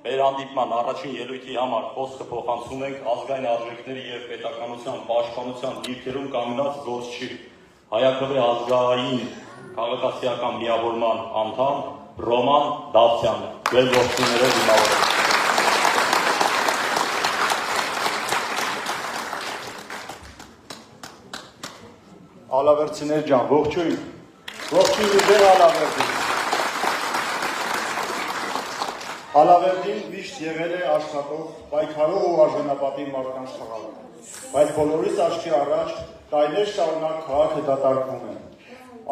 Մեր հանդիպման առաջին ելույթի համար խոսքը փոխանցում ենք ազգային արժեքների և պետականության պաշտպանության դիրքերում կանգնած գործչի, Հայաքվե ազգային քաղաքացիական միավորման անդամ Ռոման Դավթյանը, գերգործիներով դիմավորել։ Ալավերցիներ ջան, ողջույն, ողջույն ու դեր Ալավերդին։ Ալավերդին միշտ եղել է աշխատող, պայքարող ու արժանապատիվ մարդկանց խաղաղ, բայց բոլորիս աչքի առաջ տարիներ շարունակ քաղաքը դատարկվում է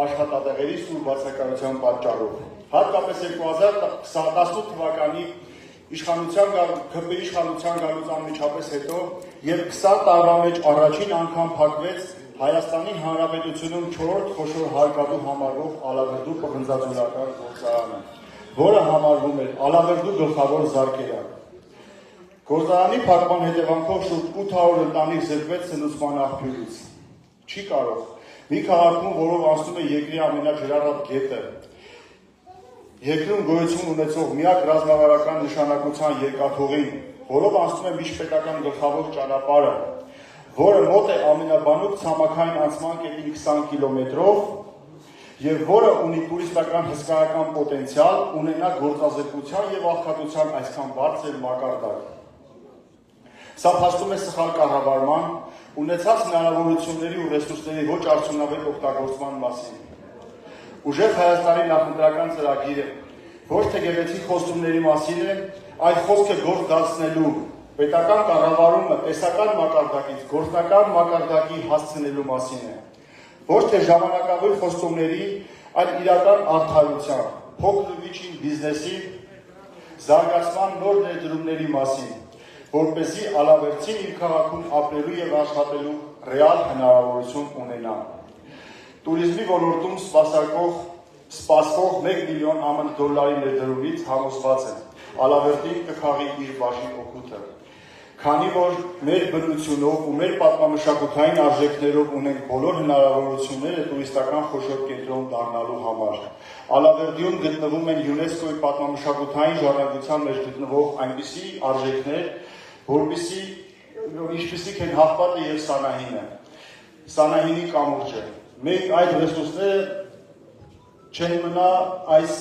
աշխատատեղերի սուր բացակայության պատճառով։ Հատկապես 2018 թվականի ՔՊ իշխանության գալուց անմիջապես հետո և 20 տարվա մեջ առաջին անգամ փակվեց Հայաստանի Հանրապետությունում 4-րդ խոշոր հարկատու համարվող Ալավերդու պղնձաձորական գործարանը, որը համարվում էր Ալավերդու գլխավոր զարկերակ։ Գործարանի փակման հետևանքով շուրջ 800 ընտանիք զրկվեց սնուցման աղբյուրից։ Չի կարող։ Մի քաղաքում, որով անցնում է երկրի ամենաջրառատ գետը, երկրում գոյություն ունեցող միակ ռազմավարական նշանակության երկաթուղին, որով անցնում է միջպետական գլխավոր ճանապարհը, որը մոտ է ամենաբանուկ ցամաքային անցման կետին 20 կիլոմետրով և որը ունի տուրիստական հսկայական պոտենցիալ, ունենա գործազրկության և աղքատության այսքան բարձր մակարդակ։ Սա փաստում է սխալ կառավարման, ունեցած հնարավորությունների ու ռեսուրսների ոչ արդյունավետ օգտագործման մասին։ Ուժեղ Հայաստանի նախընտրական ծրագիրը ոչ թե գեղեցիկ խոստումների մասին է, այլ խոսքը գործ դարձնելու, պետական կառավարումը տեսական մակարդակից գործնական մակարդակի հասցնելու մասին է։ Ոչ թե ժամանակավոր խոստումների, այլ իրական արդարության, փոքր ու միջին բիզնեսի, զարգացման նոր ներդրումների մասին, որպեսզի ալավերդին իր քաղաքում ապրելու և աշխատելու ռեալ հնարավորություն ունենա։ Տուրիզմի ոլորտում սպասվող 1 միլիոն ԱՄՆ դոլարի ներդրումից համոզված է, Ալավերդին կքաղի իր բաժին օգուտը։ Քանի որ մեր բնությունով ու մեր պատմամշակութային արժեքներով ունենք բոլոր հնարավորությունները տուրիստական խոշոր կենտրոն դառնալու համար։ Ալավերդիում գտնվում են ՅՈՒՆԵՍԿՕ-ի պատմամշակութային ժառանգության մեջ գտնվող այնպիսի արժեքներ, ինչպիսիք են Հաղպատը և Սանահինը, Սանահինի կամուրջը։ Մենք այդ ռեսուրսները չեն մնա այս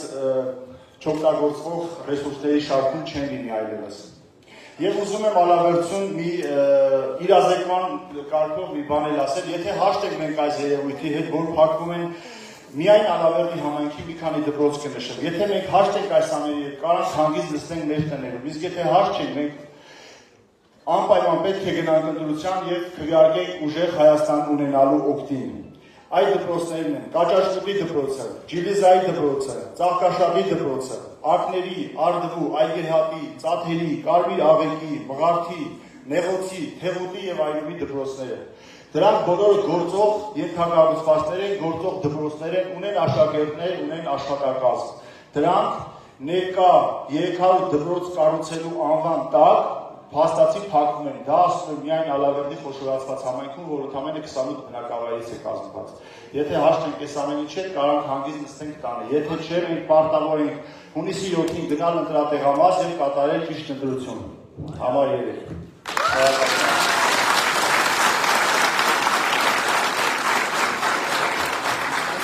չօգտագործվող ռեսուրսների շարքում չեն լինի այլևս։ Եվ ուզում եմ Ալավերդում մի իրազեկման կարգով մի բան էլ ասել, եթե հաշտենք մենք այս երևույթի հետ, որ փակվում են միայն Ալավերդի համայնքի մի քանի դպրոց կնշեմ, եթե մենք հաշտենք այս ամենի հետ, կարանք հանգիստ նստենք մեր տներում, իսկ եթե հաշտենք, մենք անպայման պետք է գնանք ընտրության և քվեարկենք ուժեղ Հայաստան ունենալու օգտին։ Այդ դպրոցներն են Կաճաշկուտի դպրոցը, Ջիլիզայի դպրոցը, Ծաղկաշապի դպրոցը, Ակների, Արդվու, Այգերհատի, Ծաթերի, Կարմիր աղեղի, Մղարդի, Նեղոցի, Թեղուտի և այլնի դպրոցները։ Դրանք բոլորը գործող ենթակառուցվածքներ են, գործող դպրոցներ են, ունեն աշակերտներ, ունեն աշխատակազմ։ Դրանք ներկա 300 դպրոց կառուցելու անվան տակ փաստացի փակվում են։ Դա ասում է միայն Ալավերդի խոշորացված համայնքում, որ ընդամենը 28 բնակավայրից է կազմված։ Եթե հաշտենք այս ամեն ինչը, կարանք հանգիստ նստենք տանը։ Եթե չէ, մենք պարտավոր ենք հունիսի 7-ին գնալ ընտրատեղամաս և կատարել ճիշտ ընտրություն։ Համար 3։